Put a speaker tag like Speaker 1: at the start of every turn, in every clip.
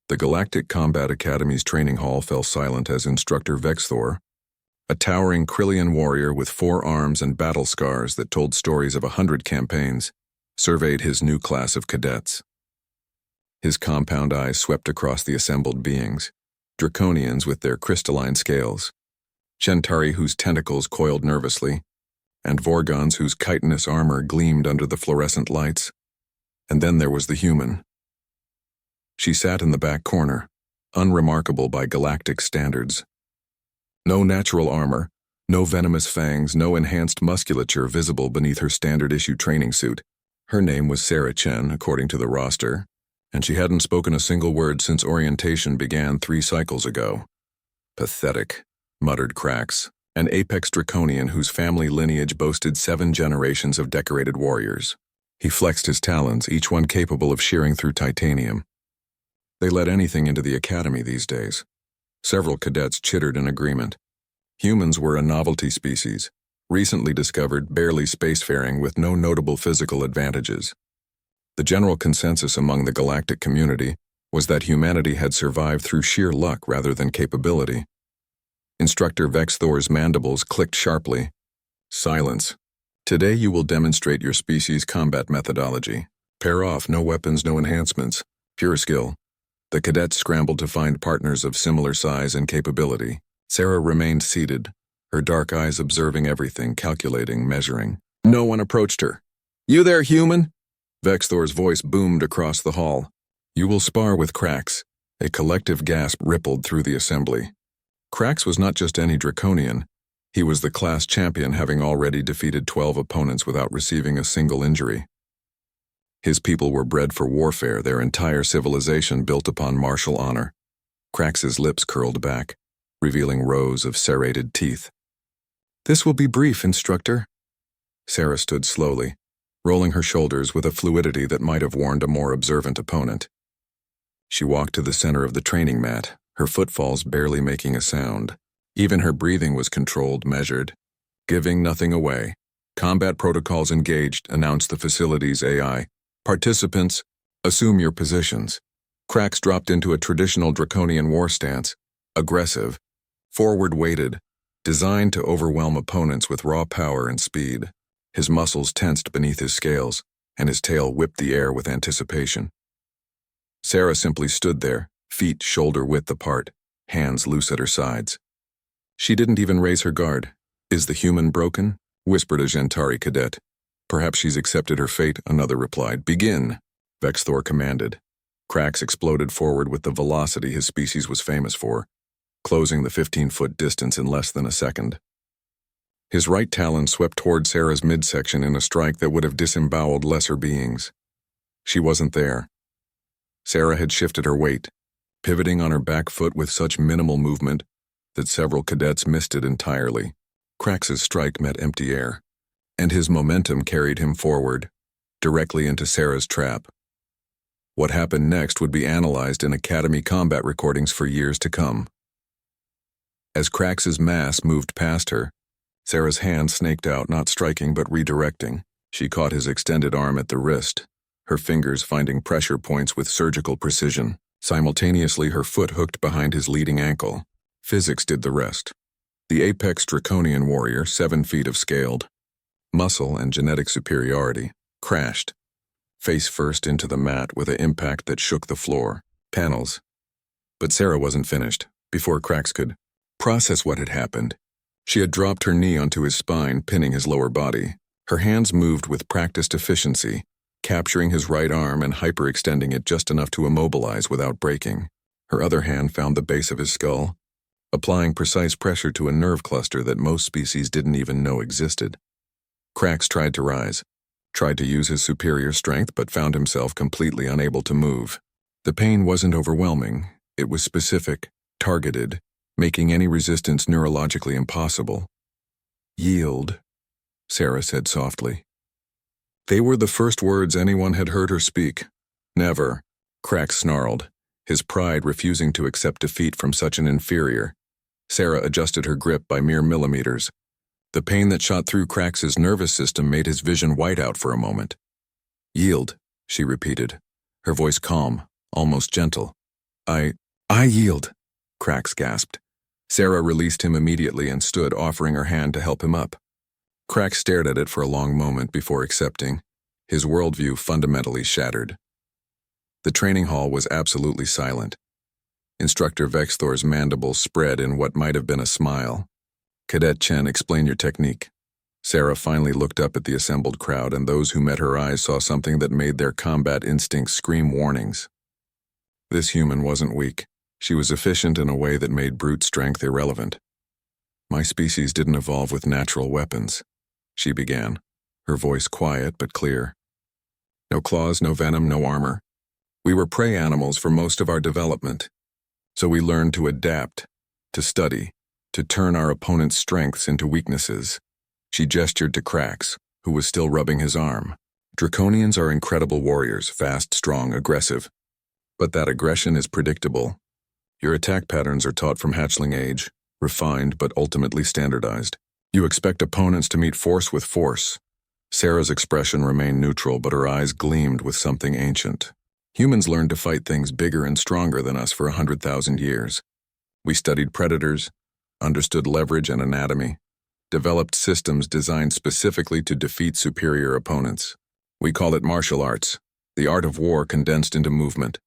Speaker 1: The Galactic Combat Academy's training hall fell silent as Instructor Vexthor, a towering Krillian warrior with 4 arms and battle scars that told stories of 100 campaigns, surveyed his new class of cadets. His compound eyes swept across the assembled beings, Draconians with their crystalline scales, Chentauri whose tentacles coiled nervously, and Vorgons whose chitinous armor gleamed under the fluorescent lights. And then there was the human. She sat in the back corner, unremarkable by galactic standards. No natural armor, no venomous fangs, no enhanced musculature visible beneath her standard-issue training suit. Her name was Sarah Chen, according to the roster, and she hadn't spoken a single word since orientation began 3 cycles ago. Pathetic, muttered Krax, an apex draconian whose family lineage boasted 7 generations of decorated warriors. He flexed his talons, each one capable of shearing through titanium. They let anything into the academy these days. Several cadets chittered in agreement. Humans were a novelty species, recently discovered, barely spacefaring with no notable physical advantages. The general consensus among the galactic community was that humanity had survived through sheer luck rather than capability. Instructor Vexthor's mandibles clicked sharply. Silence. Today you will demonstrate your species' combat methodology. Pair off, no weapons, no enhancements. Pure skill. The cadets scrambled to find partners of similar size and capability. Sarah remained seated, her dark eyes observing everything, calculating, measuring. No one approached her. "You there, human?" Vexthor's voice boomed across the hall. "You will spar with Krax." A collective gasp rippled through the assembly. Krax was not just any draconian. He was the class champion, having already defeated 12 opponents without receiving a single injury. His people were bred for warfare, their entire civilization built upon martial honor. Krax's lips curled back, revealing rows of serrated teeth. "This will be brief, Instructor." Sarah stood slowly, rolling her shoulders with a fluidity that might have warned a more observant opponent. She walked to the center of the training mat, her footfalls barely making a sound. Even her breathing was controlled, measured. Giving nothing away. "Combat protocols engaged," announced the facility's AI. "Participants, assume your positions." Krax dropped into a traditional draconian war stance, aggressive, forward-weighted, designed to overwhelm opponents with raw power and speed. His muscles tensed beneath his scales, and his tail whipped the air with anticipation. Sarah simply stood there, feet shoulder-width apart, hands loose at her sides. She didn't even raise her guard. "Is the human broken?" whispered a Chentauri cadet. "Perhaps she's accepted her fate," another replied. "Begin," Vexthor commanded. Krax exploded forward with the velocity his species was famous for, closing the 15-foot distance in less than a second. His right talon swept toward Sarah's midsection in a strike that would have disemboweled lesser beings. She wasn't there. Sarah had shifted her weight, pivoting on her back foot with such minimal movement that several cadets missed it entirely. Krax's strike met empty air, and his momentum carried him forward, directly into Sarah's trap. What happened next would be analyzed in Academy combat recordings for years to come. As Krax's mass moved past her, Sarah's hand snaked out, not striking but redirecting. She caught his extended arm at the wrist, her fingers finding pressure points with surgical precision. Simultaneously, her foot hooked behind his leading ankle. Physics did the rest. The apex draconian warrior, 7 feet of scaled muscle and genetic superiority, crashed, face first into the mat with an impact that shook the floor. Panels. But Sarah wasn't finished. Before Krax could process what had happened, she had dropped her knee onto his spine, pinning his lower body. Her hands moved with practiced efficiency, capturing his right arm and hyperextending it just enough to immobilize without breaking. Her other hand found the base of his skull, applying precise pressure to a nerve cluster that most species didn't even know existed. Krax tried to rise, tried to use his superior strength, but found himself completely unable to move. The pain wasn't overwhelming. It was specific, targeted, making any resistance neurologically impossible. "Yield," Sarah said softly. They were the first words anyone had heard her speak. "Never," Krax snarled, his pride refusing to accept defeat from such an inferior. Sarah adjusted her grip by mere millimeters. The pain that shot through Krax's nervous system made his vision white out for a moment. "Yield," she repeated, her voice calm, almost gentle. I, I yield, Krax gasped. Sarah released him immediately and stood, offering her hand to help him up. Krax stared at it for a long moment before accepting, his worldview fundamentally shattered. The training hall was absolutely silent. Instructor Vexthor's mandibles spread in what might have been a smile. Cadet Chen, explain your technique. Sarah finally looked up at the assembled crowd, and those who met her eyes saw something that made their combat instincts scream warnings. This human wasn't weak. She was efficient in a way that made brute strength irrelevant. My species didn't evolve with natural weapons, she began, her voice quiet but clear. No claws, no venom, no armor. We were prey animals for most of our development, so we learned to adapt, to study, to turn our opponent's strengths into weaknesses. She gestured to Krax, who was still rubbing his arm. Draconians are incredible warriors, fast, strong, aggressive. But that aggression is predictable. Your attack patterns are taught from hatchling age, refined but ultimately standardized. You expect opponents to meet force with force. Sarah's expression remained neutral, but her eyes gleamed with something ancient. Humans learned to fight things bigger and stronger than us for 100,000 years. We studied predators, understood leverage and anatomy, developed systems designed specifically to defeat superior opponents. We call it martial arts, the art of war condensed into movement.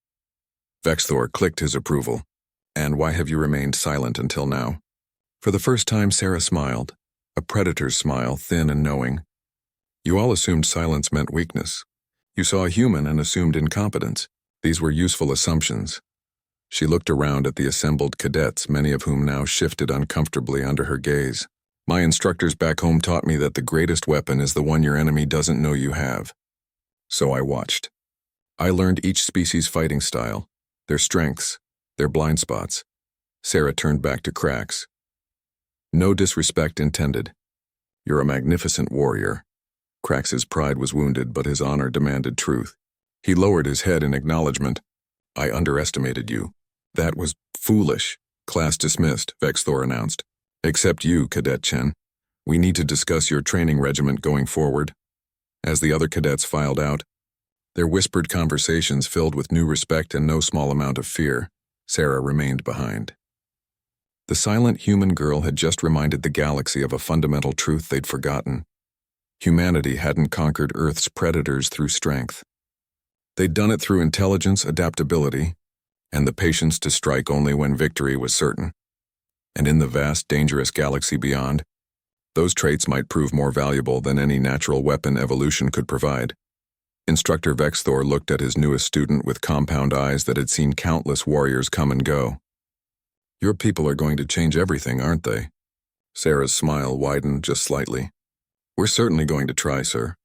Speaker 1: Vexthor clicked his approval. And why have you remained silent until now? For the first time, Sarah smiled, a predator's smile, thin and knowing. You all assumed silence meant weakness. You saw a human and assumed incompetence. These were useful assumptions. She looked around at the assembled cadets, many of whom now shifted uncomfortably under her gaze. My instructors back home taught me that the greatest weapon is the one your enemy doesn't know you have. So I watched. I learned each species' fighting style, their strengths, their blind spots. Sarah turned back to Krax. No disrespect intended. You're a magnificent warrior. Krax's pride was wounded, but his honor demanded truth. He lowered his head in acknowledgement. I underestimated you. That was foolish. Class dismissed, Vexthor announced. Except you, Cadet Chen. We need to discuss your training regiment going forward. As the other cadets filed out, their whispered conversations filled with new respect and no small amount of fear, Sarah remained behind. The silent human girl had just reminded the galaxy of a fundamental truth they'd forgotten. Humanity hadn't conquered Earth's predators through strength. They'd done it through intelligence, adaptability, and the patience to strike only when victory was certain. And in the vast, dangerous galaxy beyond, those traits might prove more valuable than any natural weapon evolution could provide. Instructor Vexthor looked at his newest student with compound eyes that had seen countless warriors come and go. Your people are going to change everything, aren't they? Sarah's smile widened just slightly. We're certainly going to try, sir.